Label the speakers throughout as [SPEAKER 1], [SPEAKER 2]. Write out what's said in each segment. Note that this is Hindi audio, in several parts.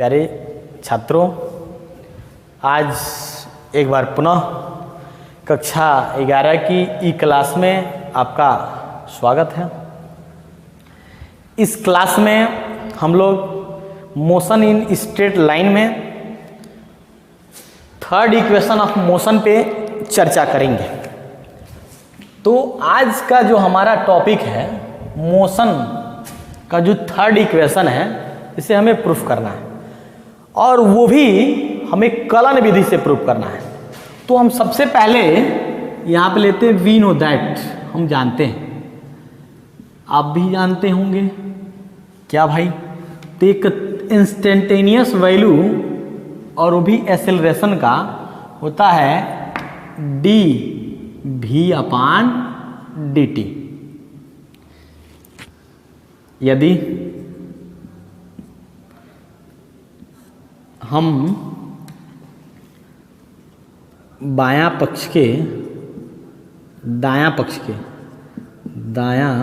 [SPEAKER 1] प्यारे छात्रों, आज एक बार पुनः कक्षा 11 की ई क्लास में आपका स्वागत है। इस क्लास में हम लोग मोशन इन स्ट्रेट लाइन में थर्ड इक्वेशन ऑफ मोशन पे चर्चा करेंगे। तो आज का जो हमारा टॉपिक है मोशन का जो थर्ड इक्वेशन है, इसे हमें प्रूफ करना है और वो भी हमें कलन विधि से प्रूफ करना है। तो हम सबसे पहले यहाँ पे लेते हैं वी नो दैट, हम जानते हैं, आप भी जानते होंगे क्या भाई। तो एक इंस्टेंटेनियस वैल्यू और वो भी एक्सेलरेशन का होता है D v upon d T. यदि हम बायां पक्ष के दायां पक्ष के दायां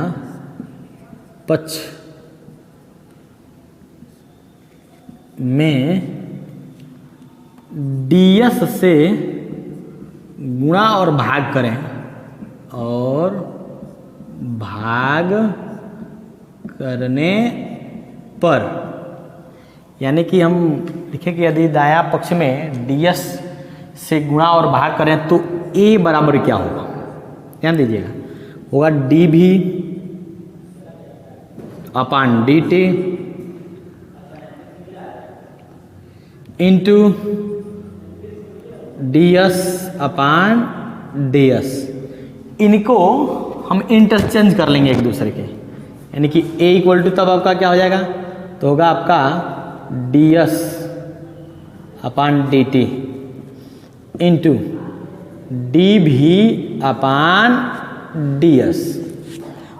[SPEAKER 1] पक्ष में ds से गुणा और भाग करें और भाग करने पर, यानी कि हम लिखें कि यदि दायां पक्ष में ds से गुणा और भाग करें तो a बराबर क्या होगा, ध्यान दीजिएगा, होगा D v upon d t into ds अपान ds। इनको हम इंटरचेंज कर लेंगे एक दूसरे के, यानी कि a इक्वल टू तब आपका क्या हो जाएगा, तो होगा आपका ds upon d t into d v upon d s.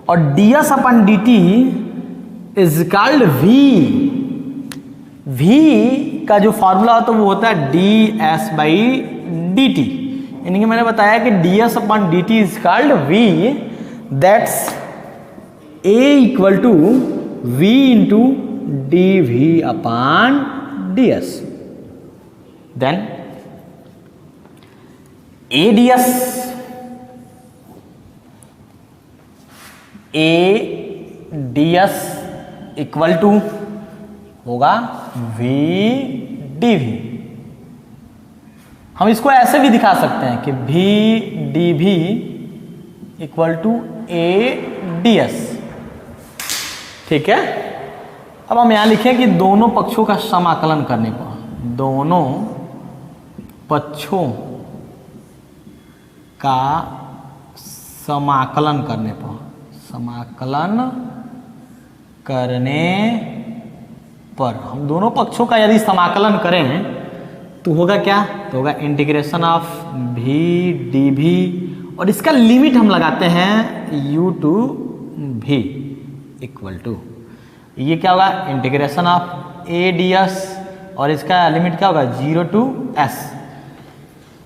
[SPEAKER 1] और d s upon d t is called v. V का जो फॉर्मूला होता है वो होता है d s by d t, यानी कि मैंने बताया कि d s upon d t is called v, that's a equal to v into d v upon d s. Then ADS equal to होगा VDV। हम इसको ऐसे भी दिखा सकते हैं कि VDV इक्वल टू ADS, ठीक है। अब हम यहाँ लिखें कि दोनों पक्षों का समाकलन करने पर, दोनों पक्षों का समाकलन करने पर, समाकलन करने पर हम दोनों पक्षों का यदि समाकलन करें तो होगा क्या, तो होगा इंटीग्रेशन ऑफ भी डी भी, और इसका लिमिट हम लगाते हैं u टू भी इक्वल टू, ये क्या होगा integration of A D s, और इसका लिमिट क्या होगा 0 टू s।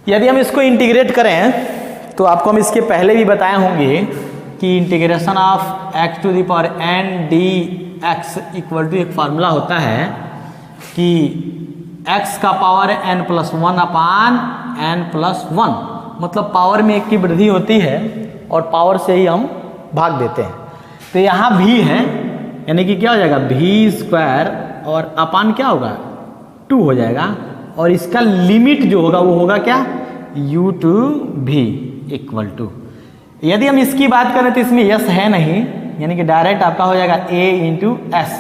[SPEAKER 1] यदि हम इसको इंटीग्रेट करें तो आपको हम इसके पहले भी बताए होंगे कि integration of x to the power n d x equal to एक फार्मूला होता है कि x का power n plus one upon n plus one, मतलब पावर में एक की वृद्धि होती है और पावर से ही हम भाग देते हैं। तो यहाँ भी है, यानी कि क्या हो जाएगा भी स्क्वायर और अपान क्या होगा 2 हो जाएगा, और इसका लिमिट जो होगा वो होगा क्या u टू भी इक्वल टू। यदि हम इसकी बात करें तो इसमें यस है नहीं, यानी कि डायरेक्ट आपका हो जाएगा a इंटू एस,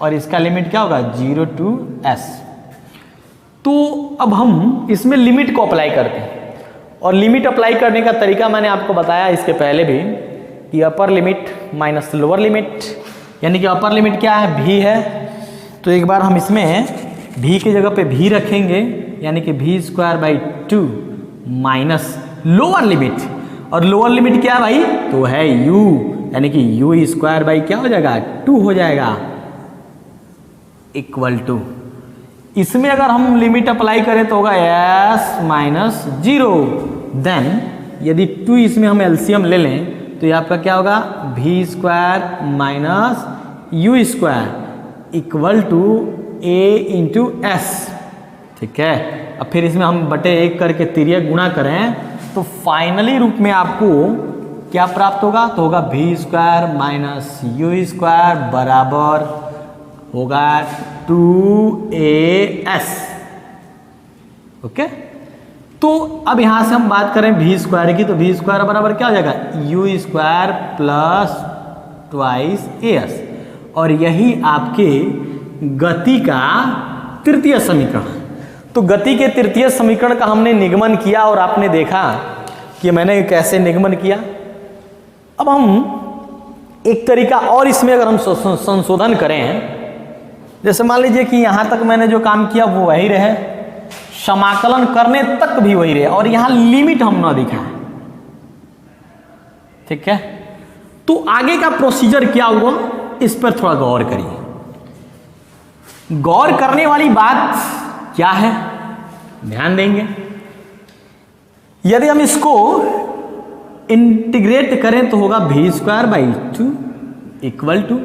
[SPEAKER 1] और इसका लिमिट क्या होगा 0 टू s। तो अब हम इसमें लिमिट को अप्लाई करते हैं, और लिमिट अप्लाई करने का तरीका मैंने आपको बताया इसके पहले भी कि upper limit minus lower limit, यानी कि अपर लिमिट क्या है भी है, तो एक बार हम इसमें भी की जगह पे भी रखेंगे, यानी कि भी square by 2 minus lower limit, और लोअर लिमिट क्या है भाई, तो है u, यानी कि u स्क्वायर बाई क्या हो जाएगा 2 हो जाएगा इक्वल टू। इसमें अगर हम लिमिट अप्लाई करें तो होगा s माइनस 0। देन यदि 2 इसमें हम एलसीएम ले लें तो ये आपका क्या होगा v square minus u square equal to A into s, ठीक है। अब फिर इसमें हम बटे 1 करके तिर्यक गुणा करें तो फाइनली रूप में आपको क्या प्राप्त होगा, तो होगा v square minus u square बराबर होगा 2as। ओके, तो अब यहां से हम बात करें वी स्क्वायर की, तो वी स्क्वायर बराबर क्या हो जाएगा, U square plus twice S, और यही आपके गति का तृतीय समीकरण। तो गति के तृतीय समीकरण का हमने निगमन किया और आपने देखा कि मैंने कैसे निगमन किया। अब हम एक तरीका और इसमें अगर हम संशोधन करें, जैसे मान लीजिए कि यहां तक मैंने जो काम किया वो वही रहे, समाकलन करने तक भी वही रहे, और यहां लिमिट हम ना दिखाएं, ठीक है। तो आगे का प्रोसीजर क्या हुआ, इस पर थोड़ा गौर करिए। गौर करने वाली बात क्या है, ध्यान देंगे। यदि हम इसको इंटीग्रेट करें तो होगा v square by 2 equal to,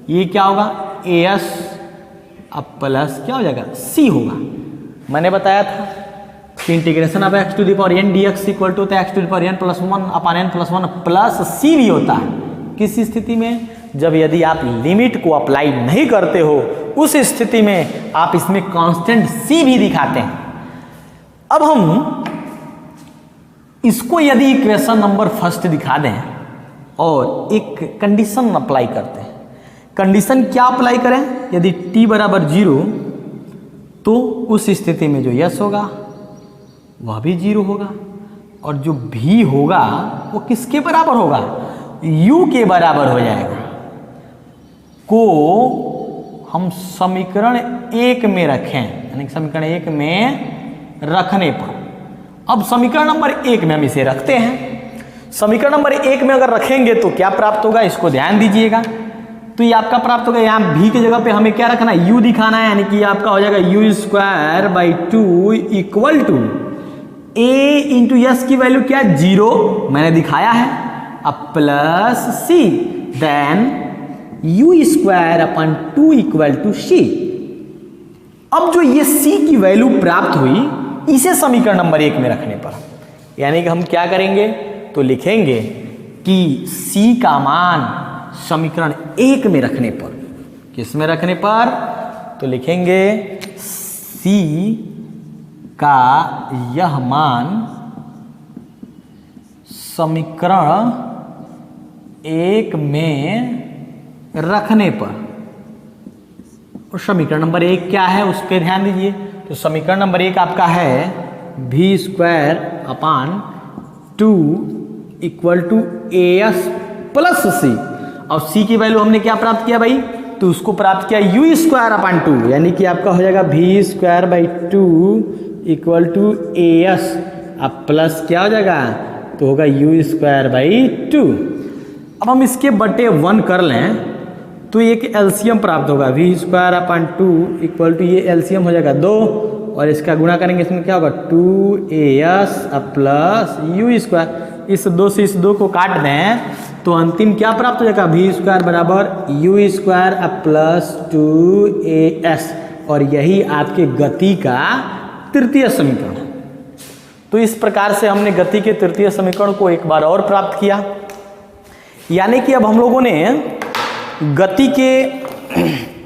[SPEAKER 1] ये क्या होगा, ए एस अब प्लस क्या हो जाएगा, सी होगा। मैंने बताया था कि integration of X to the power N D x equal to X to the power N plus 1 upon N plus 1 plus C भी होता है। किस स्थिति में, जब यदि आप लिमिट को अप्लाई नहीं करते हो, उस स्थिति में आप इसमें कांस्टेंट सी भी दिखाते हैं। अब हम इसको यदि इक्वेशन नंबर फर्स्ट दिखा दें और एक कंडीशन अप्लाई करते हैं, कंडीशन क्या अप्लाई करें, यदि t बराबर 0 तो उस स्थिति में जो यस होगा वह भी 0 होगा, और जो भी होगा वो किसके बराबर होगा, u के बराबर हो जाएगा। को हम समीकरण 1 में रखें, यानी समीकरण 1 में रखने पर, अब समीकरण नंबर 1 में हम इसे रखते हैं। समीकरण नंबर 1 में अगर रखेंगे तो क्या प्राप्त होगा, इसको ध्यान दीजिएगा। तो ये आपका प्राप्त होगा, यहाँ भी की जगह पे हमें क्या रखना है, u दिखाना है, यानी कि आपका हो जाएगा U square by 2 equal to A into S की वैल्यू क्या, 0 मैंने दिखाया है, अब plus C, then U square upon 2 equal to C. अब जो ये सी की वैल्यू प्राप्त हुई, इसे समीकरण नंबर 1 में रखने पर, यानी कि हम क्या करेंगे, तो लिखेंगे कि c का मान समीकरण 1 में रखने पर, किस में रखने पर, तो लिखेंगे c का यह मान समीकरण 1 में रखने पर। और समीकरण नंबर 1 क्या है, उस पर ध्यान दीजिए। तो समीकरण नंबर 1 आपका है V square upon 2 equal to A S plus C, और सी की वैल्यू हमने क्या प्राप्त किया भाई, तो उसको प्राप्त किया यू स्क्वायर अपान 2, यानी कि आपका हो जाएगा v square by 2 equal to A s, अब प्लस क्या हो जाएगा, तो होगा यू स्क्वायर बाई 2। अब हम इसके बटे 1 कर लें तो एक एलसीएम प्राप्त होगा, v square upon 2 equal to, ये एलसीएम हो जाएगा 2, और इसका गुणा करेंगे, इसमें क्या होगा 2as प्लस यू स्क्वायर, इस 2 से इस 2 को काट दें तो अंतिम क्या प्राप्त हो जाएगा, वी स्क्वायर बराबर यू स्क्वायर प्लस 2as, और यही आपके गति का तृतीय समीकरण है। तो इस प्रकार से हमने गति के तृतीय समीकरण को एक बार और प्राप्त किया, यानी कि अब हम लोगों ने गति के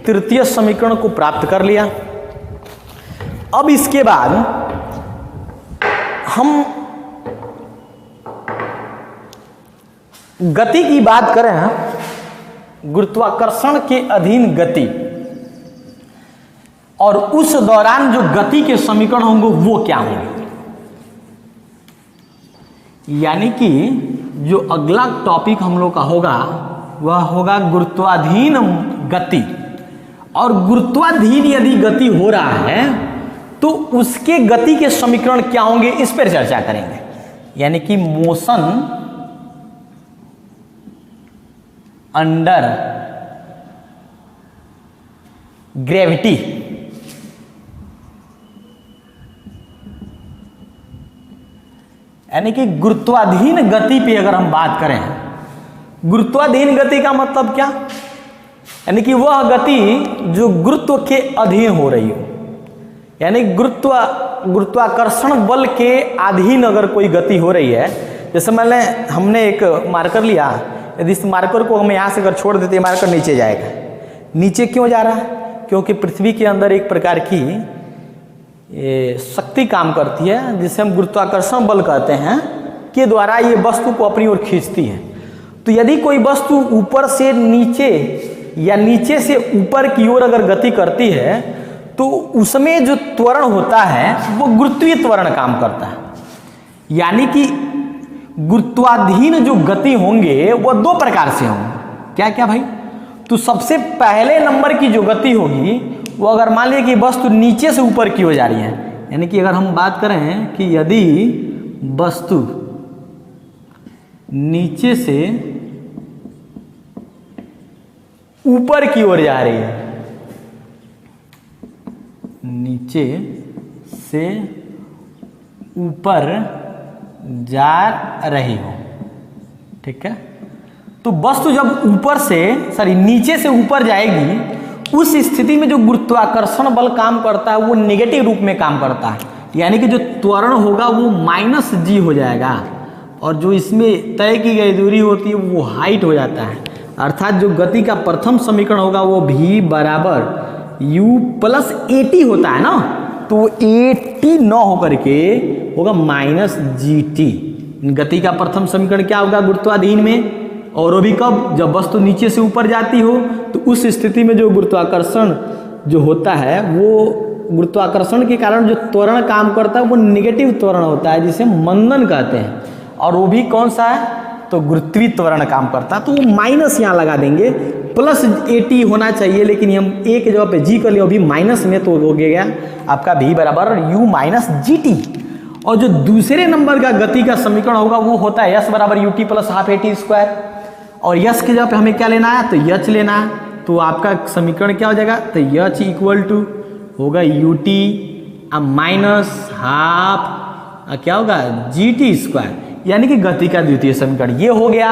[SPEAKER 1] तृतीय समीकरण को प्राप्त कर लिया। अब इसके बाद हम गति की बात करें, गुरुत्वाकर्षण के अधीन गति, और उस दौरान जो गति के समीकरण होंगे वो क्या होंगे, यानी कि जो अगला टॉपिक हम लोग का होगा वह होगा गुरुत्वाधीन गति। और गुरुत्वाधीन यदि गति हो रहा है तो उसके गति के समीकरण क्या होंगे, इस पर चर्चा करेंगे, यानी कि मोशन अंडर ग्रेविटी। यानी कि गुरुत्वाधीन गति पे अगर हम बात करें, गुरुत्वाधीन गति का मतलब क्या, यानी कि वह गति जो गुरुत्व के अधीन हो रही हो, यानी गुरुत्वाकर्षण बल के अधीन अगर कोई गति हो रही है, जैसे मान लें हमने एक मार्कर लिया, यदि इस मार्कर को हम यहाँ से अगर छोड़ देते, मार्कर नीचे जाएगा। नीचे क्यों जा रहा है? क्योंकि पृथ्वी के अंदर एक प्रकार की शक्ति काम करती है जिसे हम गुरुत्वाकर्षण बल कहते हैं, के द्वारा ये वस्तु को अपनी ओर खींचती है। तो यदि कोई वस्तु ऊपर से नीचे या नीचे से ऊपर की ओर अगर गति करती है तो उसमें जो त्वरण होता है वो गुरुत्वीय त्वरण काम करता है। यानी कि गुरुत्वाधीन जो गति होंगे वो दो प्रकार से होंगे। क्या क्या भाई? तो सबसे पहले नंबर की जो गति होगी वो अगर मान लिया कि वस्तु नीचे से ऊपर की ओर जा रही है, यानी कि अगर हम बात करें कि यदि वस्तु नीचे से ऊपर की ओर जा रही है, नीचे से ऊपर जा रही हो, ठीक है। तो वस्तु जब नीचे से ऊपर जाएगी, उस स्थिति में जो गुरुत्वाकर्षण बल काम करता है वो नेगेटिव रूप में काम करता है, यानी कि जो त्वरण होगा वो -g हो जाएगा और जो इसमें तय की गई दूरी होती है वो हाइट हो जाता है। अर्थात जो गति का प्रथम समीकरण होगा वो v बराबर u प्लस at होता है ना, तो वो at न होकर के होगा -gt। गति का प्रथम समीकरण क्या होगा गुरुत्वाधीन में, और वो भी कब? जब वस्तु नीचे से ऊपर जाती हो। तो उस स्थिति में जो गुरुत्वाकर्षण जो होता है वो गुरुत्वाकर्षण के कारण जो त्वरण काम करता है वो नेगेटिव त्वरण होता है जिसे मंदन कहते हैं, और वो भी कौन सा है? तो गुरुत्वीय त्वरण काम करता है। तो वो माइनस यहाँ लगा देंगे, प्लस at होना चाहिए, लेकिन हम a के जगह पे g कर लिए, अभी माइनस में, तो हो गया आपका v बराबर u माइनस gt। और जो दूसरे नंबर का गति का समीकरण होगा वो होता है s बराबर ut plus half at square, और यश के जगह पे हमें क्या लेना है? तो यच लेना है। तो आपका समीकरण क्या हो जाएगा? तो यच इक्वल टू होगा ut माइनस हाफ क्या होगा? gt स्क्वायर, यानी कि गति का द्वितीय समीकरण ये हो गया।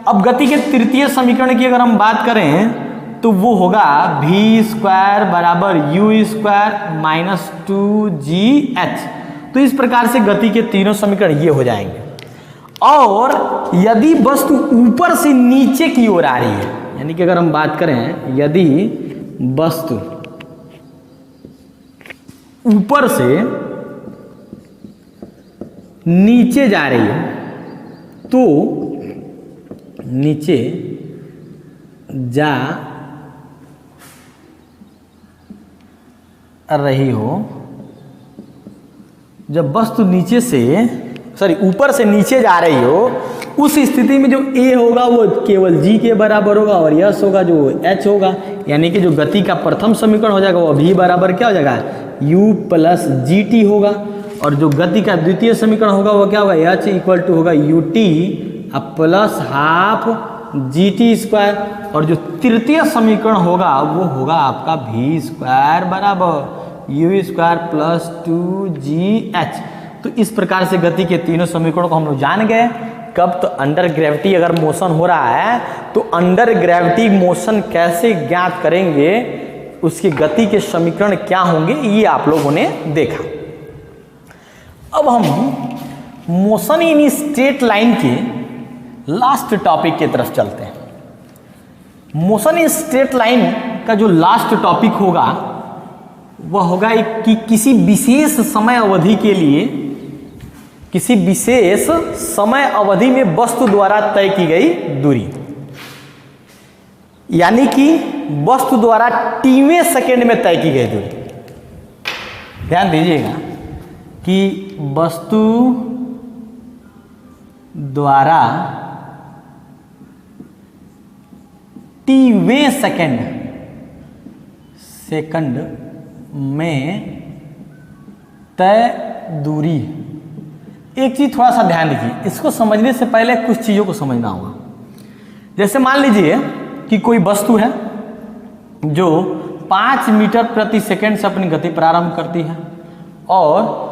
[SPEAKER 1] अब गति के तृतीय समीकरण की अगर हम बात करें तो वो होगा v स्क्वायर बराबर u स्क्वायर माइनस 2gh। तो इस प्रकार से गति के तीनों समीकरण ये हो जाएंगे। और यदि वस्तु ऊपर से नीचे की ओर आ रही है, यानी कि अगर हम बात करें यदि वस्तु ऊपर से नीचे जा रही है, तो नीचे जा रही हो, जब वस्तु ऊपर से नीचे जा रही हो, उस स्थिति में जो a होगा वो केवल g के बराबर होगा और यश होगा जो h होगा, यानी कि जो गति का प्रथम समीकरण हो जाएगा वो v बराबर क्या हो जाएगा? u प्लस gt होगा। और जो गति का द्वितीय समीकरण होगा वो क्या होगा? h इक्वल टू होगा ut plus half gt square. और जो तृतीय समीकरण होगा वो होगा आपका v स्क्वायर बराबर u स्क्वायर प्लस 2gh। तो इस प्रकार से गति के तीनों समीकरणों को हम लोग जान गए। कब? तो अंडर ग्रेविटी अगर मोशन हो रहा है तो अंडर ग्रेविटी मोशन कैसे ज्ञात करेंगे, उसकी गति के समीकरण क्या होंगे, ये आप लोगों ने देखा। अब हम मोशन इन स्ट्रेट लाइन के लास्ट टॉपिक की तरफ चलते हैं। मोशन इन स्ट्रेट लाइन का जो लास्ट टॉपिक होगा वह होगा कि किसी विशेष समय अवधि के लिए, किसी विशेष समय अवधि में वस्तु द्वारा तय की गई दूरी, यानी कि वस्तु द्वारा टीवें सेकेंड में तय की गई दूरी। ध्यान दीजिएगा कि वस्तु द्वारा टीवें सेकंड में तय दूरी। एक चीज थोड़ा सा ध्यान दीजिए, इसको समझने से पहले कुछ चीजों को समझना होगा। जैसे मान लीजिए कि कोई वस्तु है जो 5 मीटर प्रति सेकंड से अपनी गति प्रारंभ करती है और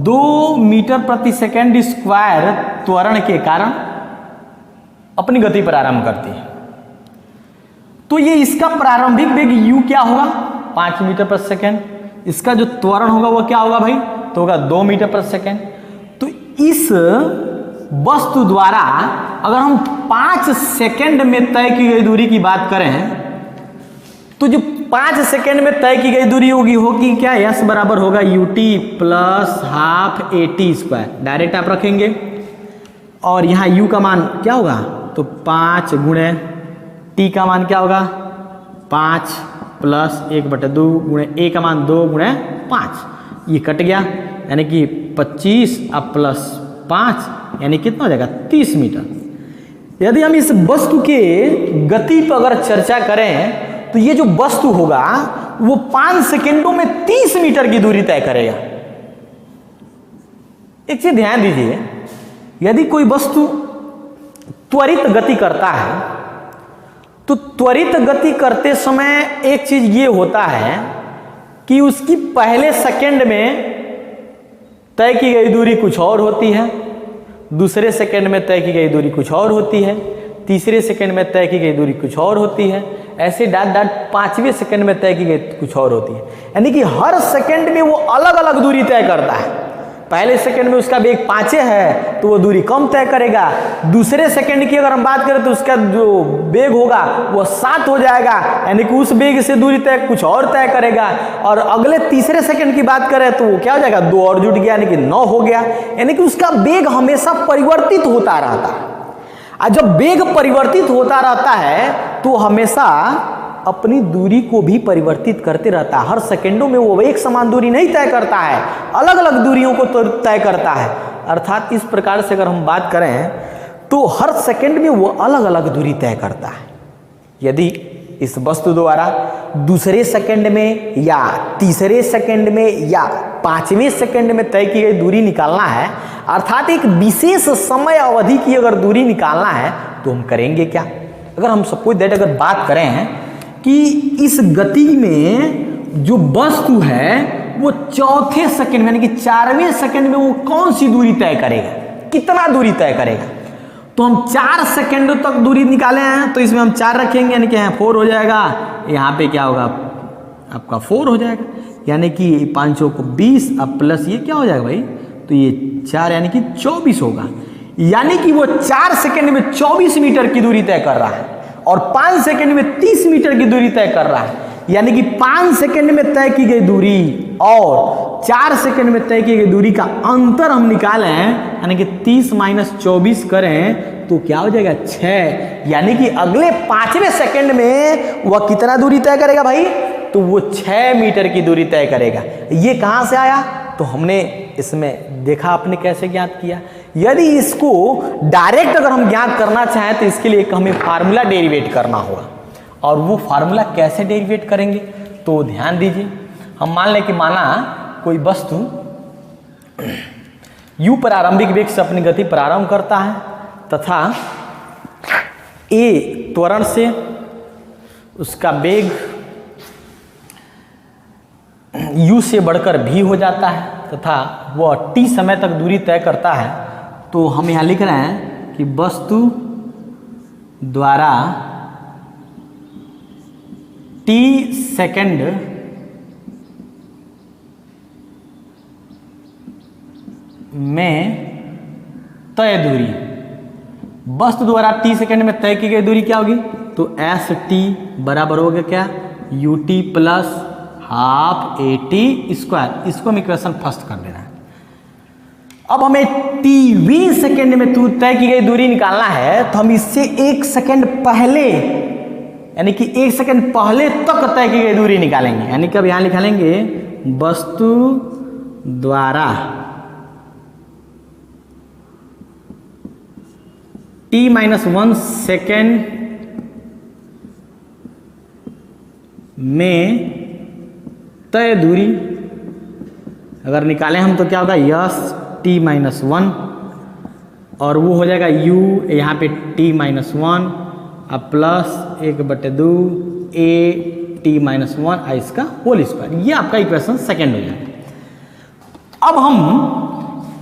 [SPEAKER 1] 2 मीटर प्रति सेकंड स्क्वायर त्वरण के कारण अपनी गति प्रारंभ करती है। तो ये इसका प्रारंभिक वेग u क्या होगा 5 मीटर पर सेकेंड, इसका जो त्वरण होगा वो क्या होगा भाई, तो होगा 2 मीटर पर सेकेंड। तो इस वस्तु द्वारा अगर हम 5 सेकेंड में तय की गई दूरी की बात करें तो जो 5 सेकेंड में तय की गई दूरी होगी क्या, s बराबर होगा ut plus half at square, direct आप रखेंगे और यहाँ u का मान क्या होगा, तो 5 गुणे t का मान क्या होगा 5 प्लस 1/2 गुणे a का मान 2 गुणे 5, ये कट गया यानी कि 25 अब प्लस 5 यानी कितना हो जाएगा 30 मीटर। यदि हम इस वस्तु के गति पर अगर चर्चा करें तो ये जो वस्तु होगा वो 5 सेकेंडों में 30 मीटर की दूरी तय करेगा। एक चीज ध्यान दीजिए, यदि कोई वस्तु त्वरित गति करता है तो त्वरित गति करते समय एक चीज ये होता है कि उसकी पहले सेकंड में तय की गई दूरी कुछ और होती है, दूसरे सेकंड में तय की गई दूरी कुछ और होती है, तीसरे सेकंड में तय की गई दूरी कुछ और होती है, ऐसे डाट 5वें सेकंड में तय की गई कुछ और होती है। यानी कि हर सेकंड में वो अलग अलग दूरी तय करता है। पहले सेकंड में उसका वेग 5 है तो वो दूरी कम तय करेगा, दूसरे सेकंड की अगर हम बात करें तो उसका जो वेग होगा वो 7 हो जाएगा, यानी कि उस वेग से दूरी तय कुछ और तय करेगा। और अगले तीसरे सेकंड की बात करें तो वो क्या हो जाएगा 2 और जुट गया यानी कि 9 हो गया। यानी कि उसका वेग हमेशा परिवर्तित होता रहता है। और जब वेग परिवर्तित होता रहता है तो हमेशा अपनी दूरी को भी परिवर्तित करते रहता है। हर सेकंडों में वो एक समान दूरी नहीं तय करता है, अलग अलग दूरियों को तय करता है। अर्थात इस प्रकार से अगर हम बात करें तो हर सेकंड में वो अलग अलग दूरी तय करता है। यदि इस वस्तु द्वारा दूसरे सेकंड में या तीसरे सेकंड में या 5वें सेकंड में तय की गई दूरी निकालना है, अर्थात एक विशेष समय अवधि की अगर दूरी निकालना है तो हम करेंगे क्या। अगर हम सपोज दैट अगर बात करें कि इस गति में जो वस्तु है वो चौथे सेकंड में यानी कि 4वें सेकंड में वो कौन सी दूरी तय करेगा, कितना दूरी तय करेगा, तो हम 4 सेकंड तक दूरी निकाले हैं तो इसमें हम 4 रखेंगे यानी कि यहाँ 4 हो जाएगा, यहाँ पे क्या होगा आपका 4 हो जाएगा, यानी कि 5 को 20 अब प्लस ये क्या हो जाएगा भाई, तो ये 4 यानी कि 24 होगा। यानी कि वो 4 सेकंड में 24 मीटर की दूरी तय कर रहा है और 5 सेकंड में 30 मीटर की दूरी तय कर रहा है। यानी कि 5 सेकंड में तय की गई दूरी और 4 सेकंड में तय की गई दूरी का अंतर हम निकालें, यानी कि 30 - 24 करें तो क्या हो जाएगा 6। यानी कि अगले 5वें सेकंड में वह कितना दूरी तय करेगा भाई, तो वो 6 मीटर की दूरी तय करेगा। ये कहां से आया, तो हमने इसमें देखा आपने कैसे ज्ञात किया। यदि इसको डायरेक्ट अगर हम ज्ञात करना चाहें तो इसके लिए हमें फार्मूला डेरिवेट करना होगा। और वो फार्मूला कैसे डेरिवेट करेंगे, तो ध्यान दीजिए, हम मान लें कि माना कोई वस्तु u प्रारंभिक वेग से अपनी गति प्रारंभ करता है तथा a त्वरण से उसका वेग u से बढ़कर v हो जाता है तथा वह t समय तक दूरी तय करता है। तो हम यहाँ लिख रहे हैं कि वस्तु द्वारा t सेकंड में तय दूरी, वस्तु द्वारा t सेकंड में तय की गई दूरी क्या होगी, तो एस टी बराबर हो गया क्या ut plus half at square. इसको हम इक्वेशन फर्स्ट कर देना है। अब हमें tv सेकंड में तय की गई दूरी निकालना है तो हम इससे 1 सेकंड पहले यानी कि 1 सेकंड पहले तक तय की गई दूरी निकालेंगे। यानी कि अब यहां निकालेंगे वस्तु द्वारा t-1 सेकंड में तय दूरी अगर निकालें हम तो क्या होगा यस t-1 और वो हो जाएगा u यहाँ पे t-1 अब प्लस 1/2 a t-1 इसका होल स्क्वायर। ये आपका इक्वेशन सेकंड हो जाएगा। अब हम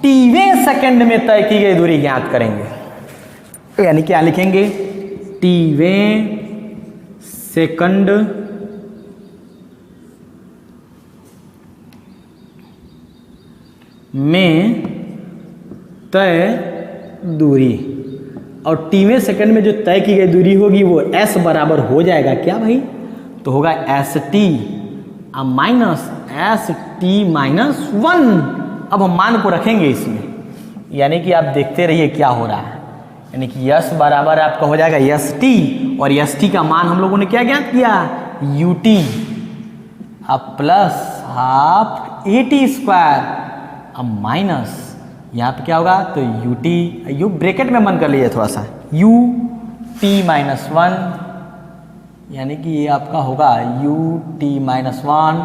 [SPEAKER 1] tवें सेकंड में तय की गई दूरी ज्ञात करेंगे, यानी क्या लिखेंगे tवें सेकंड में तय दूरी, और टीवें सेकंड में जो तय की गई दूरी होगी वो s बराबर हो जाएगा क्या भाई, तो होगा S T minus S T minus 1। अब हम मान को रखेंगे इसमें, यानी कि आप देखते रहिए क्या हो रहा है, यानी कि यस बराबर आपका हो जाएगा यस टी, और यस टी का मान हम लोगों ने क्या ज्ञात किया, यू टी अब plus half A T square अब माइनस यहाँ पे क्या होगा, तो यू टी, यू ब्रैकेट में मन कर लीजिए थोड़ा सा, यू टी माइनस 1, यानी कि ये आपका होगा यू टी माइनस 1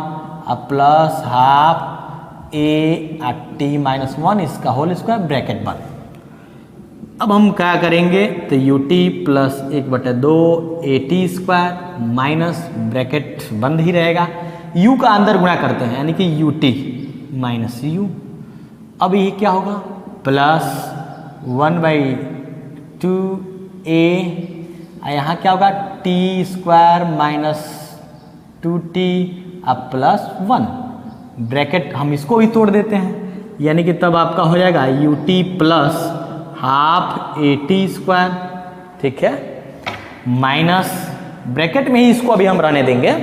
[SPEAKER 1] अब plus half A T minus 1 इसका होल स्क्वायर ब्रैकेट बंद। अब हम क्या करेंगे, तो U T plus 1/2 A T square minus bracket बंद ही रहेगा, यू का अंदर गुणा करते हैं यानी कि यू टी माइनस यू। अब ये क्या होगा, प्लस 1/2 ए, यहाँ क्या होगा टी स्क्वायर माइनस 2t अब प्लस 1 ब्रैकेट, हम इसको भी तोड़ देते हैं, यानी कि तब आपका हो जाएगा U T plus half A T square, ठीक है, माइनस ब्रैकेट में ही इसको अभी हम रहने देंगे,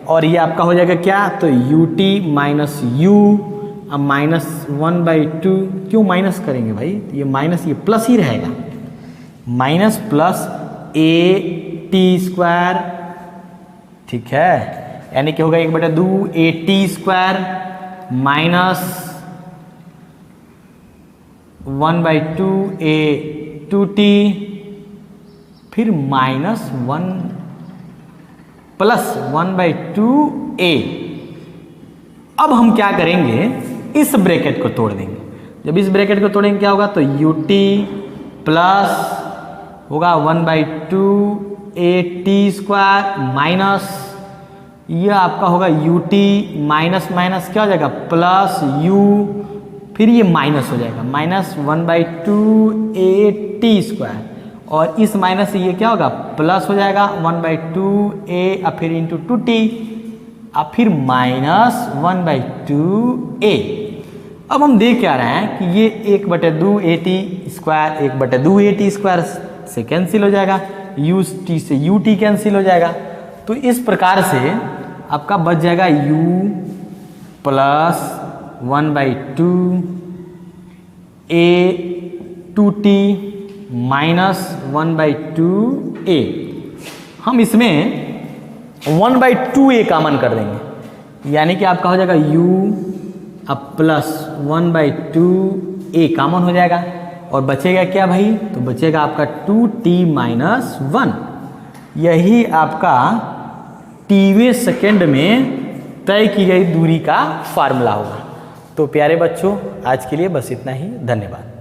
[SPEAKER 1] और ये आपका हो जाएगा क्या, तो यू टी माइनस यू अब माइनस 1/2, क्यों माइनस करेंगे भाई, ये माइनस ये प्लस ही रहेगा, minus plus A T square, ठीक है, यानी कि होगा 1/2 A T square minus 1/2 A 2t फिर माइनस 1 प्लस 1/2 ए। अब हम क्या करेंगे, इस ब्रैकेट को तोड़ देंगे, जब इस ब्रैकेट को तोड़ेंगे क्या होगा, तो यू टी प्लस होगा 1/2 ए टी स्क्वायर माइनस ये आपका होगा यू टी माइनस माइनस क्या हो जाएगा प्लस यू, फिर ये माइनस हो जाएगा माइनस 1/2 ए टी स्क्वायर, और इस माइनस से ये क्या होगा प्लस हो जाएगा 1/2 ए और फिर इंटू 2t और फिर माइनस 1/2 ए। अब हम देख क्या रहे हैं कि ये 1/2 A T square 1/2 A T square से कैंसिल हो जाएगा, यू टी से यू टी कैंसिल हो जाएगा, तो इस प्रकार से आपका बच जाएगा u प्लस 1/2 ए 2t माइनस 1/2 ए। हम इसमें 1/2 ए कॉमन कर देंगे, यानी कि आपका हो जाएगा u अब प्लस 1/2 ए कॉमन हो जाएगा, और बचेगा क्या भाई, तो बचेगा आपका 2t माइनस 1। यही आपका टीवें सेकेंड में तय की गई दूरी का फार्मूला होगा। तो प्यारे बच्चों आज के लिए बस इतना ही, धन्यवाद।